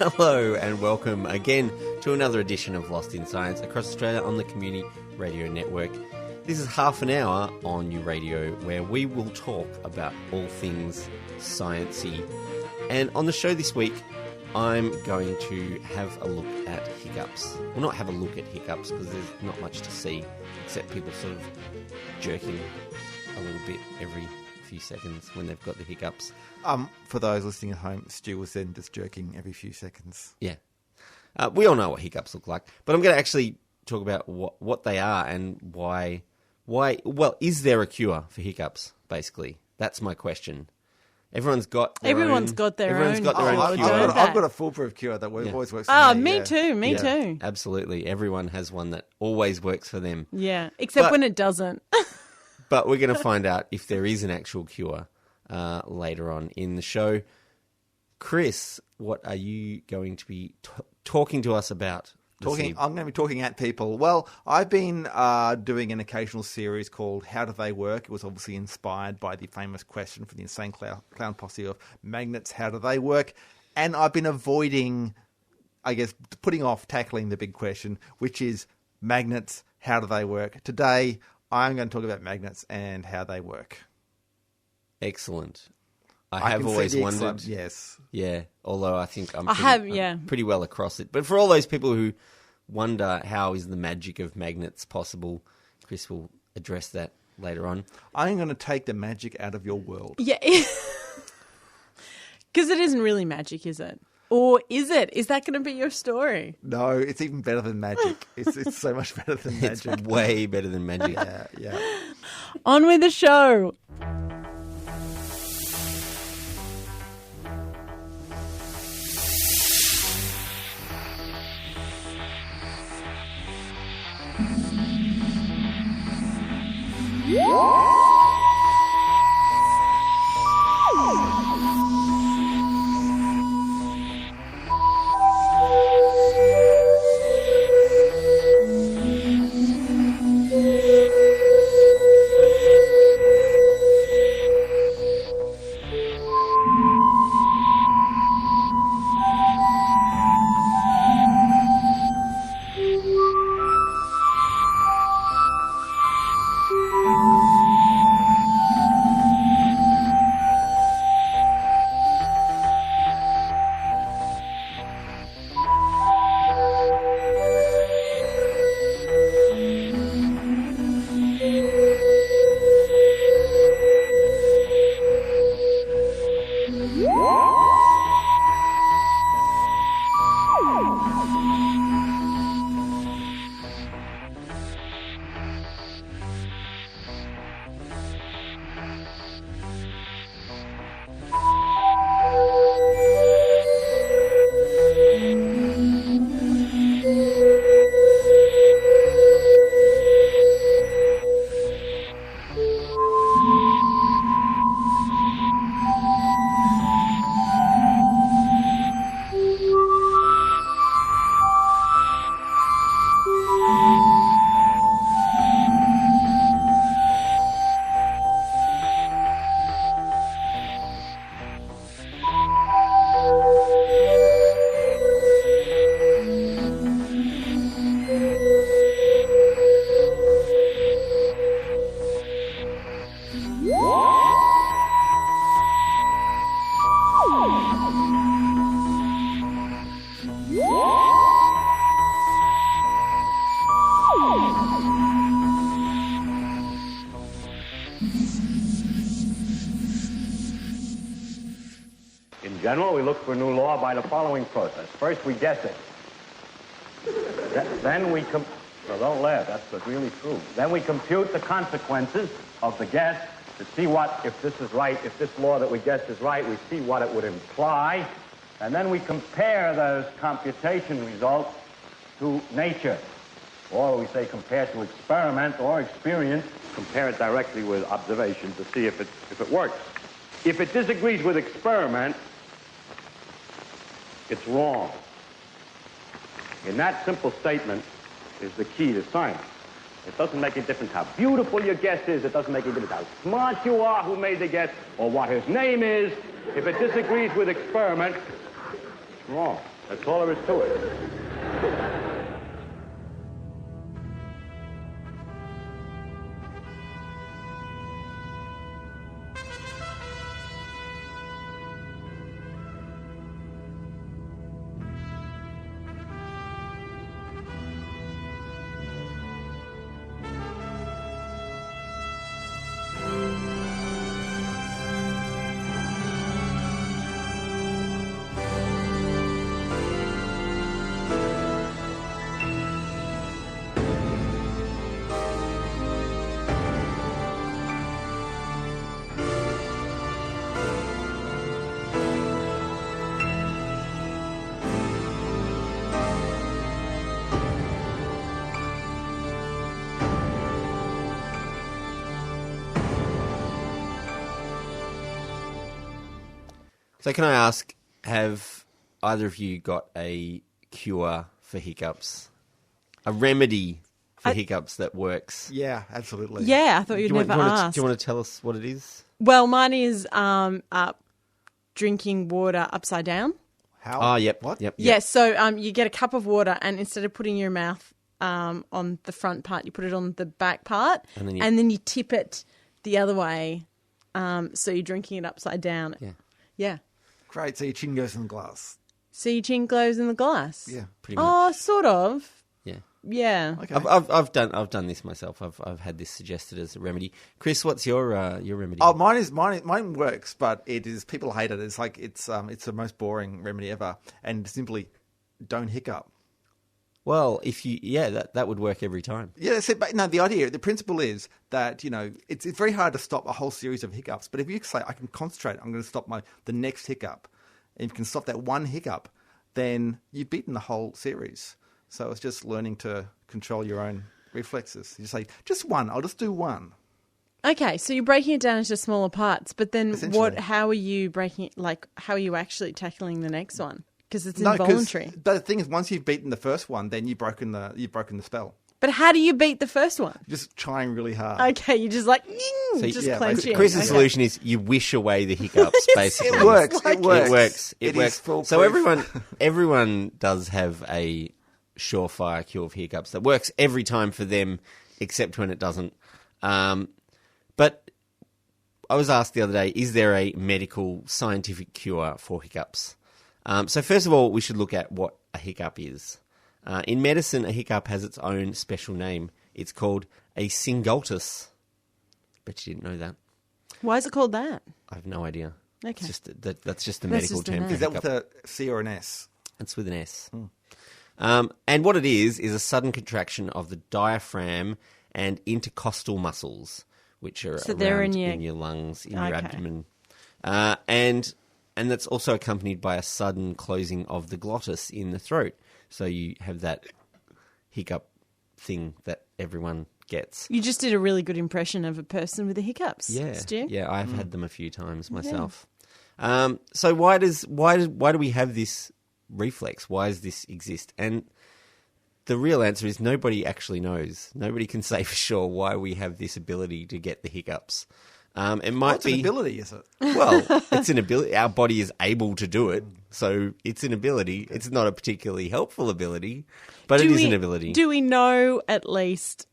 Hello and welcome again to another edition of Lost in Science across Australia on the Community Radio Network. This is half an hour on New Radio where we will talk about all things sciencey. And on the show this week, I'm going to have a look at hiccups. Well, not have a look at hiccups because there's not much to see except people sort of jerking a little bit every few seconds when they've got the hiccups. For those listening at home, Stu was then just jerking every few seconds. Yeah. We all know what hiccups look like, but I'm going to actually talk about what they are and why, well, is there a cure for hiccups, basically? That's my question. Everyone's got their own Everyone's got their own cure. I've got a foolproof cure that always works for me. Me too. Absolutely. Everyone has one that always works for them. Yeah, except when it doesn't. But we're going to find out if there is an actual cure later on in the show. Chris, what are you going to be talking to us about? I'm going to be talking at people. Well, I've been doing an occasional series called How Do They Work? It was obviously inspired by the famous question from the Insane Clown Posse of magnets, how do they work? And I've been avoiding, I guess, putting off tackling the big question, which is magnets, how do they work? Today, I'm going to talk about magnets and how they work. Excellent. I have always wondered. Yes. Yeah, although I think I'm pretty well across it. But for all those people who wonder how is the magic of magnets possible, Chris will address that later on. I'm going to take the magic out of your world. Yeah. Because it isn't really magic, is it? Or is it? Is that going to be your story? No, it's even better than magic. It's so much better than magic. It's way better than magic. Yeah. On with the show. In general, we look for a new law by the following process. First, we guess it. Then we so don't laugh, that's really true. Then we compute the consequences of the guess to see if this is right, if this law that we guessed is right, we see what it would imply. And then we compare those computation results to nature. Or we say compare to experiment or experience. Compare it directly with observation to see if it works. If it disagrees with experiment, it's wrong. In that simple statement is the key to science. It doesn't make a difference how beautiful your guess is. It doesn't make a difference how smart you are who made the guess or what his name is. If it disagrees with experiment, it's wrong. That's all there is to it. So can I ask, have either of you got a cure for hiccups? A remedy for hiccups that works? Yeah, absolutely. Yeah, I thought you'd never ask. Do you want to tell us what it is? Well, mine is drinking water upside down. How? Oh, yep. What? Yep. Yes, so you get a cup of water, and instead of putting your mouth on the front part, you put it on the back part, And then you- you tip it the other way, so you're drinking it upside down. Yeah. Yeah. Great. So your chin goes in the glass. So your chin glows in the glass. Yeah. Pretty much. Oh, sort of. Yeah. Yeah. Okay. I've done this myself. I've had this suggested as a remedy. Chris, what's your remedy? Oh, mine works, but it is people hate it. It's like it's the most boring remedy ever, and simply don't hiccup. Well, if you that would work every time. Yeah, but no, the principle is that, it's very hard to stop a whole series of hiccups. But if you say, I can concentrate, I'm going to stop the next hiccup, and if you can stop that one hiccup, then you've beaten the whole series. So it's just learning to control your own reflexes. You say, just one, I'll just do one. Okay, so you're breaking it down into smaller parts, but then Essentially. how are you breaking it, how are you actually tackling the next one? Because it's No, 'cause involuntary. the thing is, once you've beaten the first one, then you've broken the spell. But how do you beat the first one? Just trying really hard. Okay, you're just yeah, clenching. Chris's Okay. solution is you wish away the hiccups, basically. It works. like It works. It works. It It works. is foolproof. So everyone does have a surefire cure for hiccups that works every time for them, except when it doesn't. But I was asked the other day, is there a medical scientific cure for hiccups? So first of all, we should look at what a hiccup is. In medicine, a hiccup has its own special name. It's called a syngultus. Bet you didn't know that. Why is it called that? I have no idea. Okay. It's just that's just a That's medical just the term name. for Is that hiccup. with a C or an S? It's with an S. And what it is a sudden contraction of the diaphragm and intercostal muscles, which are So around they're in in your- your lungs, in your Okay. abdomen. And that's also accompanied by a sudden closing of the glottis in the throat. So you have that hiccup thing that everyone gets. You just did a really good impression of a person with the hiccups, Stu. Yeah, I've had them a few times myself. So why do we have this reflex? Why does this exist? And the real answer is nobody actually knows. Nobody can say for sure why we have this ability to get the hiccups. It might What's be an ability, is it? well, it's an ability. Our body is able to do it, so it's an ability. It's not a particularly helpful ability, but it is an ability. Do we know at least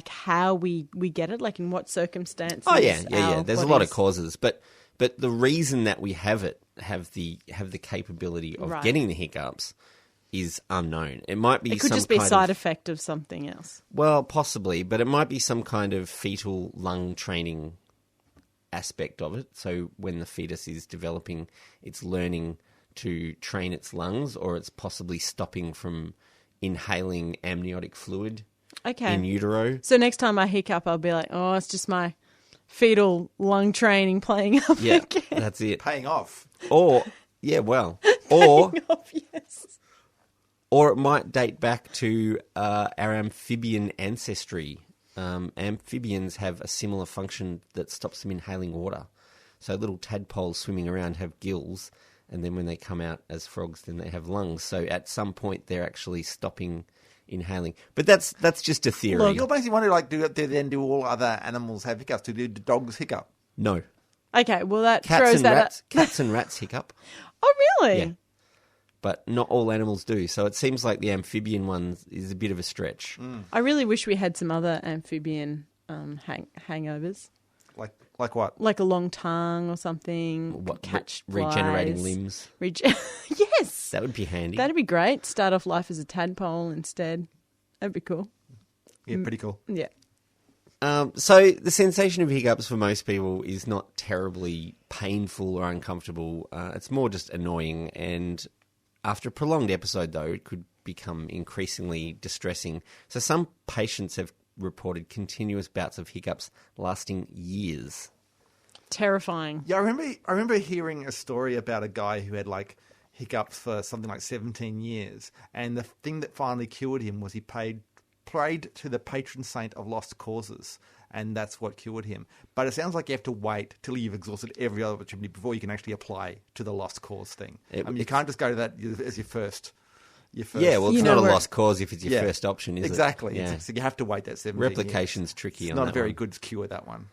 how we get it? Like in what circumstances? Oh yeah. our There's a lot of bodies- causes, but the reason that we have the capability of Right. getting the hiccups is unknown. It might be It could some just be a kind side of, effect of something else. well, possibly, but it might be some kind of fetal lung training aspect of it. So when the fetus is developing, it's learning to train its lungs, or it's possibly stopping from inhaling amniotic fluid Okay. in utero. So next time I hiccup, I'll be like, oh, it's just my fetal lung training playing up Yeah, again. that's it. Paying off. Or or Yes. or it might date back to our amphibian ancestry. Amphibians have a similar function that stops them inhaling water. So little tadpoles swimming around have gills, and then when they come out as frogs, then they have lungs. So at some point, they're actually stopping inhaling. But that's just a theory. Look, you're basically wondering, do all other animals have hiccups? Do dogs hiccup? No. Okay, well that Cats throws and that rats. Cats and rats hiccup. Oh, really? Yeah. but not all animals do. So it seems like the amphibian one is a bit of a stretch. I really wish we had some other amphibian hangovers. Like what? Like a long tongue or something. What, catch regenerating flies. limbs? Yes. That would be handy. That'd be great. Start off life as a tadpole instead. That'd be cool. Yeah, pretty cool. Yeah. So the sensation of hiccups for most people is not terribly painful or uncomfortable. It's more just annoying. And after a prolonged episode, though, it could become increasingly distressing. So some patients have reported continuous bouts of hiccups lasting years. Terrifying. Yeah, I remember hearing a story about a guy who had like hiccups for something like 17 years, and the thing that finally cured him was he prayed to the patron saint of lost causes, and that's what cured him. But it sounds like you have to wait till you've exhausted every other opportunity before you can actually apply to the lost cause thing. You can't just go to that as your first. Yeah, well, it's not a lost cause if it's your first option, is exactly. it? Exactly. Yeah. So you have to wait that 17 Replication's years. tricky It's on not that a very one. good cure, that one.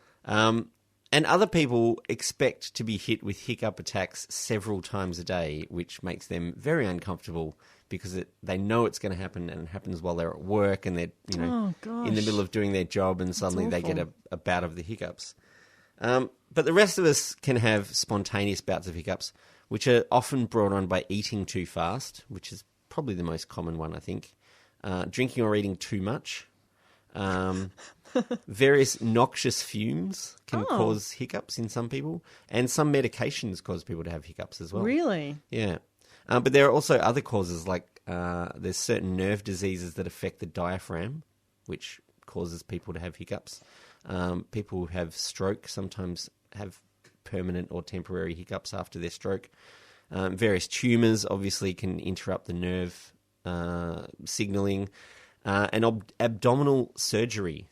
And other people expect to be hit with hiccup attacks several times a day, which makes them very uncomfortable because they know it's going to happen, and it happens while they're at work and they're in the middle of doing their job, and suddenly they get a bout of the hiccups. But the rest of us can have spontaneous bouts of hiccups, which are often brought on by eating too fast, which is probably the most common one, I think. Drinking or eating too much. Various noxious fumes can cause hiccups in some people, and some medications cause people to have hiccups as well. Really? Yeah. But there are also other causes, like there's certain nerve diseases that affect the diaphragm, which causes people to have hiccups. People who have stroke sometimes have permanent or temporary hiccups after their stroke. Various tumours obviously can interrupt the nerve signalling. And abdominal surgery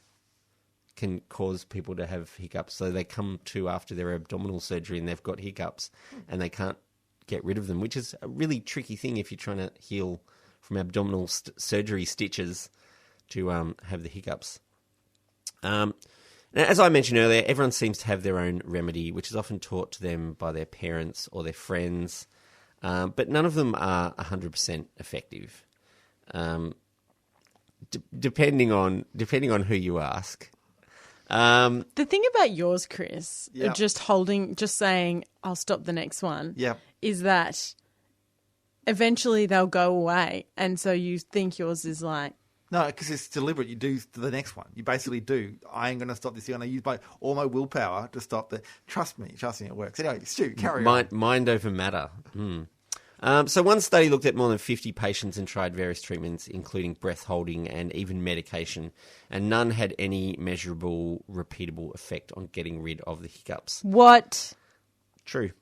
can cause people to have hiccups. So they come to after their abdominal surgery and they've got hiccups and they can't get rid of them, which is a really tricky thing if you're trying to heal from abdominal surgery stitches to have the hiccups. Now, as I mentioned earlier, everyone seems to have their own remedy, which is often taught to them by their parents or their friends, but none of them are 100% effective. Depending on who you ask. The thing about yours, Chris, Yeah. just saying, I'll stop the next one, Yeah. is that eventually they'll go away. And so you think yours is like, No, because it's deliberate. You do the next one. You basically do. I ain't going to stop this. I'm going to use all my willpower to stop the. Trust me, it works. Anyway, Stu, carry on. Mind over matter. So one study looked at more than 50 patients and tried various treatments, including breath holding and even medication, and none had any measurable, repeatable effect on getting rid of the hiccups. what? True.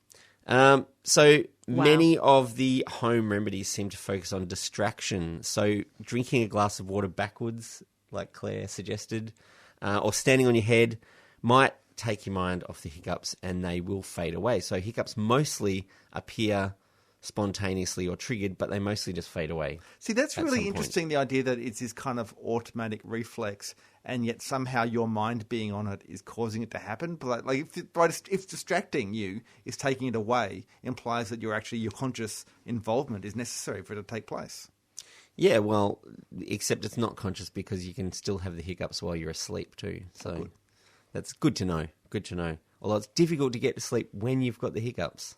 So many of the home remedies seem to focus on distraction. So drinking a glass of water backwards, like Claire suggested, or standing on your head might take your mind off the hiccups and they will fade away. So hiccups mostly appear spontaneously or triggered, but they mostly just fade away. See, that's at really some interesting, the idea that it's this kind of automatic reflex, and yet somehow your mind being on it is causing it to happen. But if distracting you is taking it away, implies that your conscious involvement is necessary for it to take place. Yeah, well, except it's not conscious because you can still have the hiccups while you're asleep too. So that's good to know. Good to know. Although it's difficult to get to sleep when you've got the hiccups.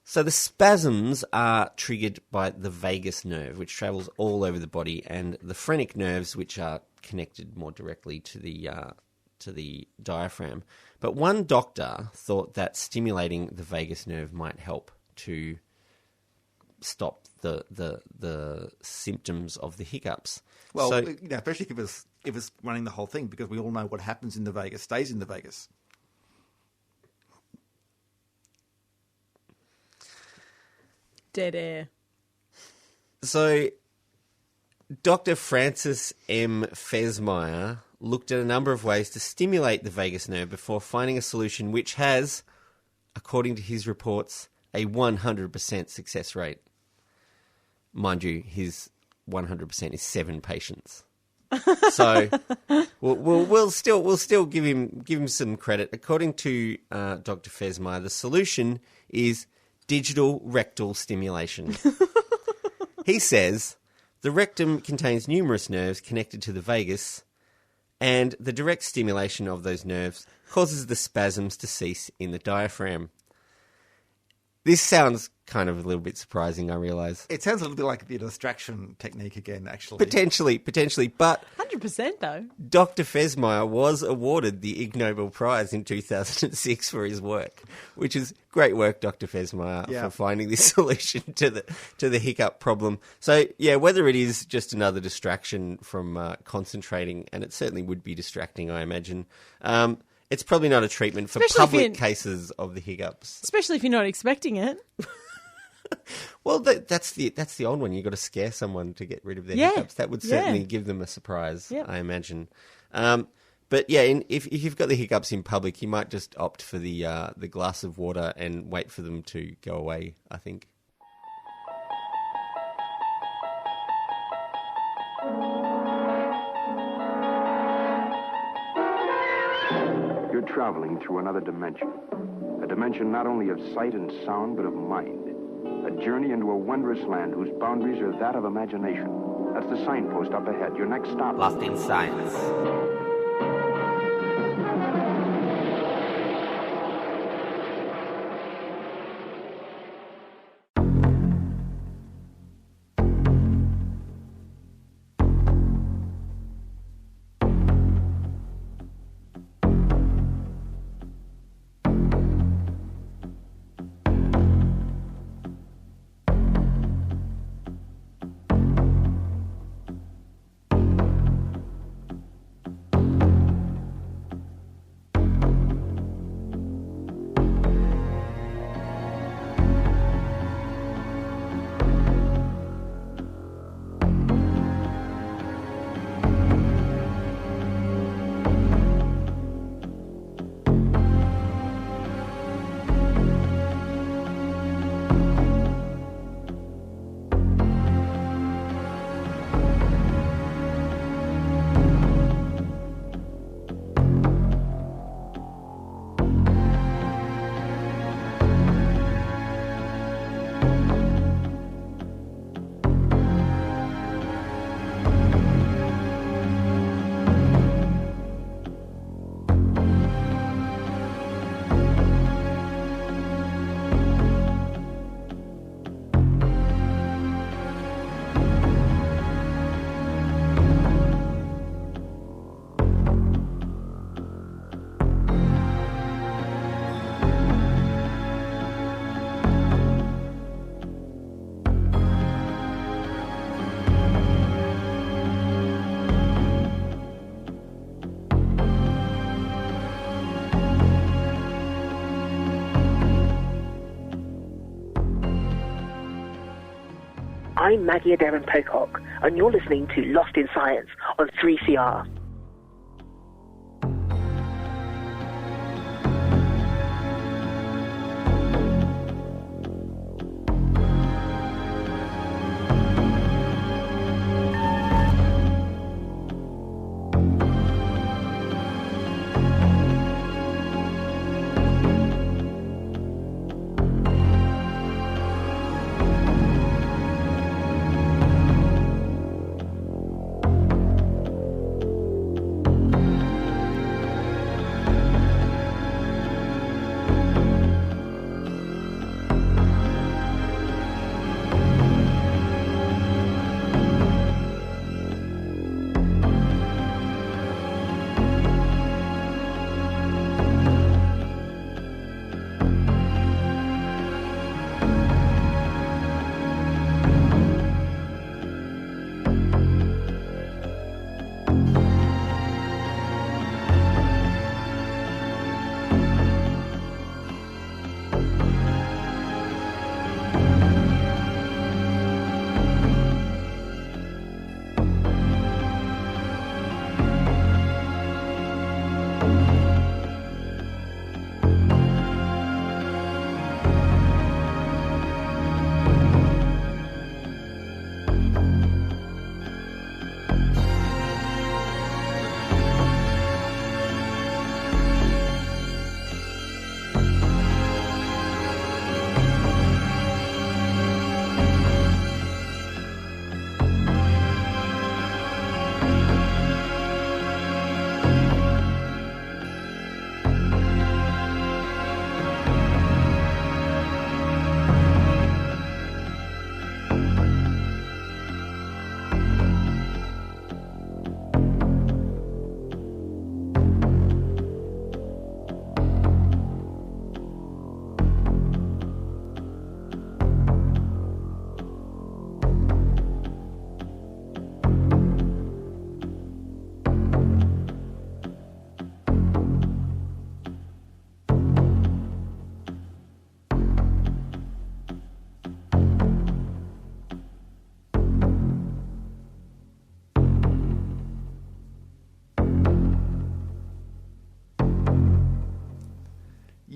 So the spasms are triggered by the vagus nerve, which travels all over the body, and the phrenic nerves, which are connected more directly to the diaphragm. But one doctor thought that stimulating the vagus nerve might help to stop the symptoms of the hiccups. Well, So- especially if it's running the whole thing, because we all know what happens in the vagus stays in the vagus. Dead air. So, Dr. Francis M. Fesmeyer looked at a number of ways to stimulate the vagus nerve before finding a solution which has, according to his reports, a 100% success rate. Mind you, his 100% is 7 patients. So we'll still give him some credit. According to Dr. Fesmeyer, the solution is digital rectal stimulation. He says the rectum contains numerous nerves connected to the vagus, and the direct stimulation of those nerves causes the spasms to cease in the diaphragm. This sounds kind of a little bit surprising, I realise. It sounds a little bit like the distraction technique again, actually. Potentially, but 100% though. Dr. Fesmire was awarded the Ig Nobel Prize in 2006 for his work, which is great work, Dr. Fesmire, for finding this solution to the hiccup problem. So, yeah, whether it is just another distraction from concentrating, and it certainly would be distracting, I imagine, it's probably not a treatment for public cases of the hiccups. Especially if you're not expecting it. Well, that's the old one. You've got to scare someone to get rid of their hiccups. That would certainly give them a surprise, I imagine. But yeah, if you've got the hiccups in public, you might just opt for the glass of water and wait for them to go away, I think. You're traveling through another dimension. A dimension not only of sight and sound, but of mind. A journey into a wondrous land whose boundaries are that of imagination. That's the signpost up ahead. Your next stop. Lost in Science. I'm Maggie Adair Pocock, and you're listening to Lost in Science on 3CR.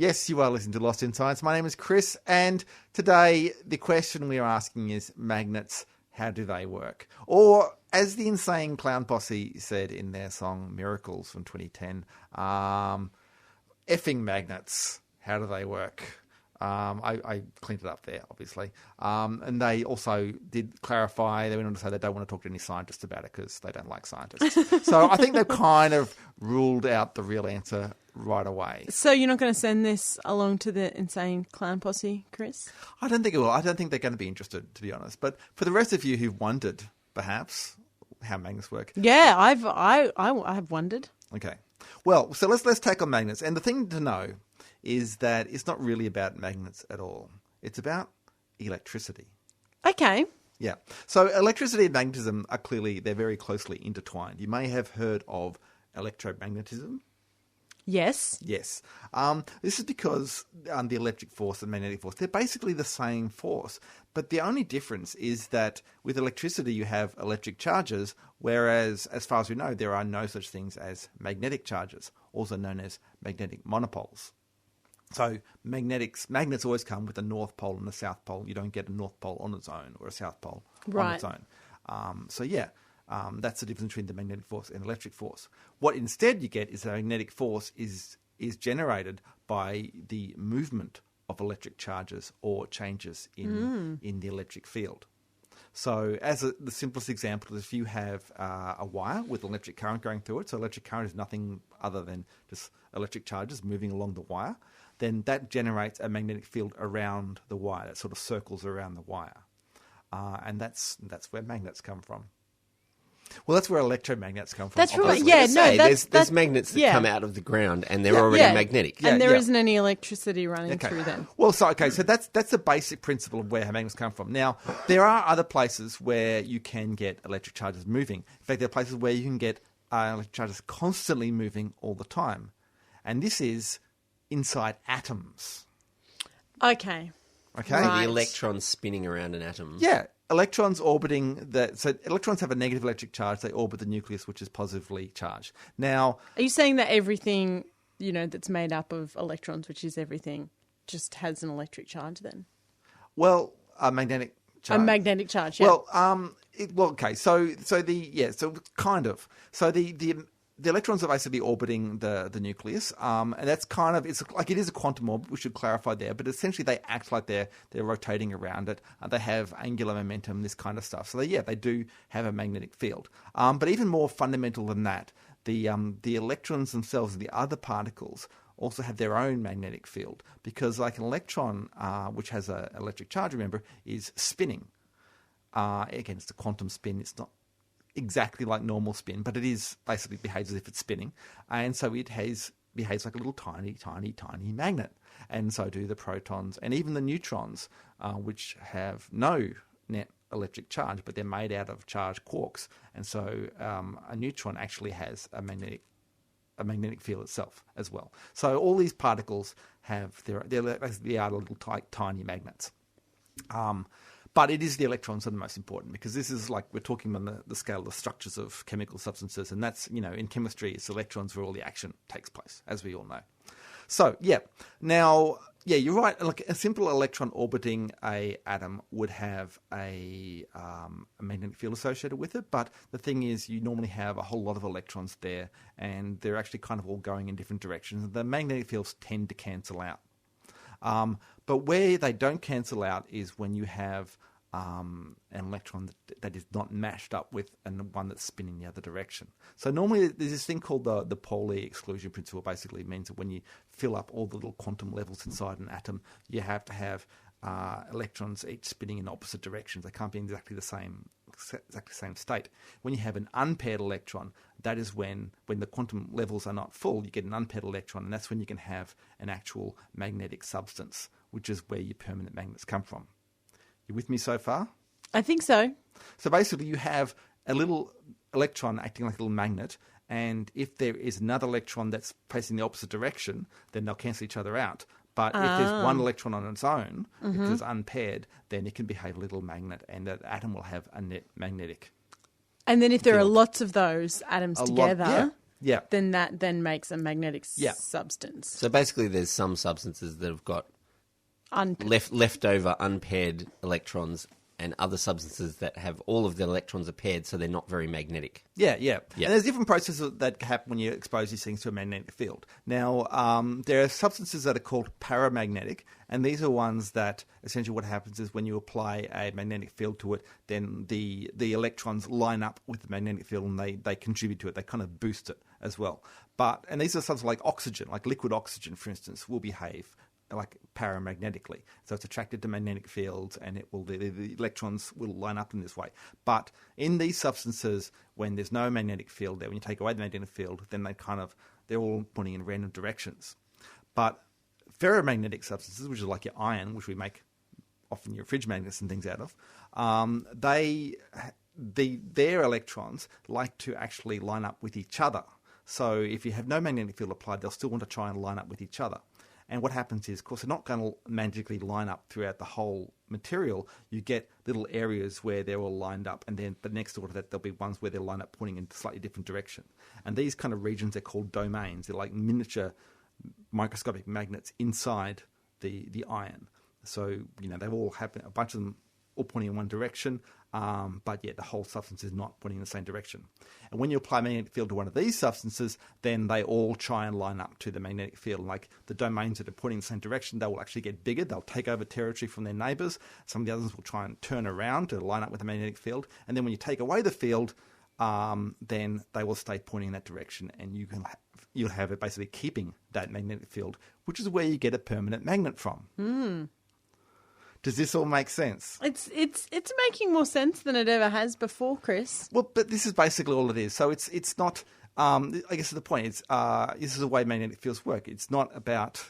Yes, you are listening to Lost in Science. My name is Chris, and today the question we are asking is magnets, how do they work? Or, as the Insane Clown Posse said in their song Miracles from 2010, effing magnets, how do they work? I cleaned it up there, obviously. And they also did clarify, they went on to say they don't want to talk to any scientists about it because they don't like scientists. So I think they've kind of ruled out the real answer right away. So you're not going to send this along to the Insane Clown Posse, Chris? I don't think it will. I don't think they're going to be interested, to be honest. But for the rest of you who've wondered, perhaps, how magnets work. Yeah, I've wondered. Okay. Well, so let's take on magnets. And the thing to know is that it's not really about magnets at all. It's about electricity. Okay. Yeah. So electricity and magnetism are they're very closely intertwined. You may have heard of electromagnetism. Yes. Yes. This is because the electric force and magnetic force, they're basically the same force. But the only difference is that with electricity, you have electric charges, whereas, as far as we know, there are no such things as magnetic charges, also known as magnetic monopoles. So magnets always come with a north pole and a south pole. You don't get a north pole on its own or a south pole on its own. That's the difference between the magnetic force and electric force. What instead you get is the magnetic force is generated by the movement of electric charges or changes in the electric field. So as the simplest example is if you have a wire with electric current going through it, so electric current is nothing other than just electric charges moving along the wire, then that generates a magnetic field around the wire that sort of circles around the wire. And that's where magnets come from. Well, that's where electromagnets come from. That's right. obviously. Yeah, no, there's magnets that come out of the ground and they're already magnetic. And there isn't any electricity running through them. Well, so that's the basic principle of where magnets come from. Now, there are other places where you can get electric charges moving. In fact, there are places where you can get electric charges constantly moving all the time. And this is inside atoms. Okay. Okay? Right. The electrons spinning around an atom. Yeah. Electrons orbiting so electrons have a negative electric charge. They orbit the nucleus, which is positively charged. Now, are you saying that everything, that's made up of electrons, which is everything, just has an electric charge then? Well, a magnetic charge. A magnetic charge, yeah. Well, okay. So kind of. So the electrons are basically orbiting the nucleus, and that's kind of it is a quantum orbit. We should clarify there, but essentially they act like they're rotating around it. They have angular momentum, this kind of stuff. So they do have a magnetic field. But even more fundamental than that, the electrons themselves, the other particles, also have their own magnetic field because, like an electron, which has an electric charge, remember, is spinning. Again, it's a quantum spin. It's not exactly like normal spin, but it is basically behaves as if it's spinning, and so it behaves like a little tiny magnet, and so do the protons and even the neutrons, which have no net electric charge, but they're made out of charged quarks, and so a neutron actually has a magnetic field itself as well. So all these particles have they are little tiny magnets. But it is the electrons that are the most important because this is like we're talking on the scale of the structures of chemical substances, and that's, in chemistry, it's electrons where all the action takes place, as we all know. So, now, you're right. Like a simple electron orbiting a atom would have a magnetic field associated with it, but the thing is you normally have a whole lot of electrons there, and they're actually kind of all going in different directions. The magnetic fields tend to cancel out. But where they don't cancel out is when you have an electron that is not matched up with one that's spinning the other direction. So normally there's this thing called the Pauli exclusion principle. Basically means that when you fill up all the little quantum levels inside an atom, you have to have electrons each spinning in opposite directions. They can't be in exactly the same state. When you have an unpaired electron, that is when the quantum levels are not full, you get an unpaired electron, and that's when you can have an actual magnetic substance, which is where your permanent magnets come from. You with me so far? I think so. So basically you have a little electron acting like a little magnet, and if there is another electron that's facing the opposite direction, then they'll cancel each other out. But if there's one electron on its own, if it's unpaired, then it can behave a little magnet, and that atom will have a net magnetic. And then if there are lots of those atoms together, Yeah. then that then makes a magnetic Yeah. substance. So basically, there's some substances that have got leftover unpaired electrons, and other substances that have all of the electrons are paired, so they're not very magnetic. Yeah. Yeah. And there's different processes that happen when you expose these things to a magnetic field. Now, there are substances that are called paramagnetic, and these are ones that essentially what happens is when you apply a magnetic field to it, then the electrons line up with the magnetic field and they contribute to it. They kind of boost it as well. And these are substances like oxygen, like liquid oxygen, for instance, will behave like paramagnetically. So it's attracted to magnetic fields, and it will the electrons will line up in this way. But in these substances, when there's no magnetic field there, when you take away the magnetic field, then they're all pointing in random directions. But ferromagnetic substances, which is like your iron, which we make often your fridge magnets and things out of, their electrons like to actually line up with each other. So if you have no magnetic field applied, they'll still want to try and line up with each other. And what happens is, of course, they're not going to magically line up throughout the whole material. You get little areas where they're all lined up, and then but next door to that, there'll be ones where they're lined up pointing in a slightly different direction. And these kind of regions are called domains. They're like miniature microscopic magnets inside the iron. So, they all happen, a bunch of them all pointing in one direction, but yet the whole substance is not pointing in the same direction. And when you apply a magnetic field to one of these substances, then they all try and line up to the magnetic field. Like the domains that are pointing in the same direction, they will actually get bigger. They'll take over territory from their neighbours. Some of the others will try and turn around to line up with the magnetic field. And then when you take away the field, then they will stay pointing in that direction, and you'll have it basically keeping that magnetic field, which is where you get a permanent magnet from. Does this all make sense? It's making more sense than it ever has before, Chris. Well, but this is basically all it is. So it's not. I guess the point is this is the way magnetic fields work. It's not about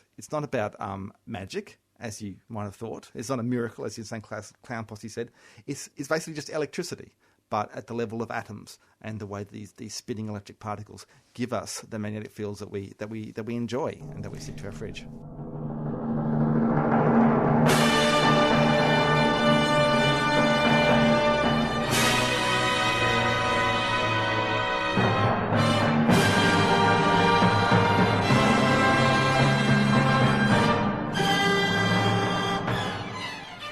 magic, as you might have thought. It's not a miracle, as the Insane Clown Posse said. It's basically just electricity, but at the level of atoms, and the way these spinning electric particles give us the magnetic fields that we enjoy and that we stick to our fridge.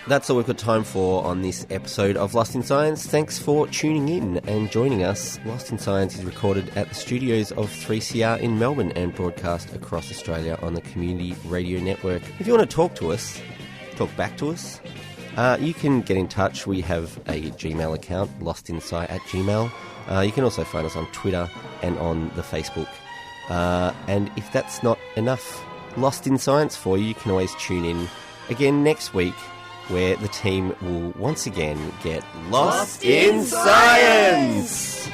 That's all we've got time for on this episode of Lost in Science. Thanks for tuning in and joining us. Lost in Science is recorded at the studios of 3CR in Melbourne and broadcast across Australia on the Community Radio Network. If you want to talk to us, talk back to us, you can get in touch. We have a Gmail account, lostinsight@gmail. You can also find us on Twitter and on the Facebook. And if that's not enough Lost in Science for you, you can always tune in again next week, where the team will once again get lost in science!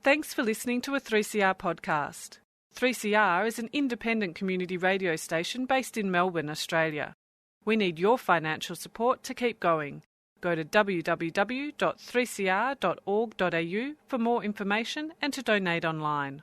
Thanks for listening to a 3CR podcast. 3CR is an independent community radio station based in Melbourne, Australia. We need your financial support to keep going. Go to www.3cr.org.au for more information and to donate online.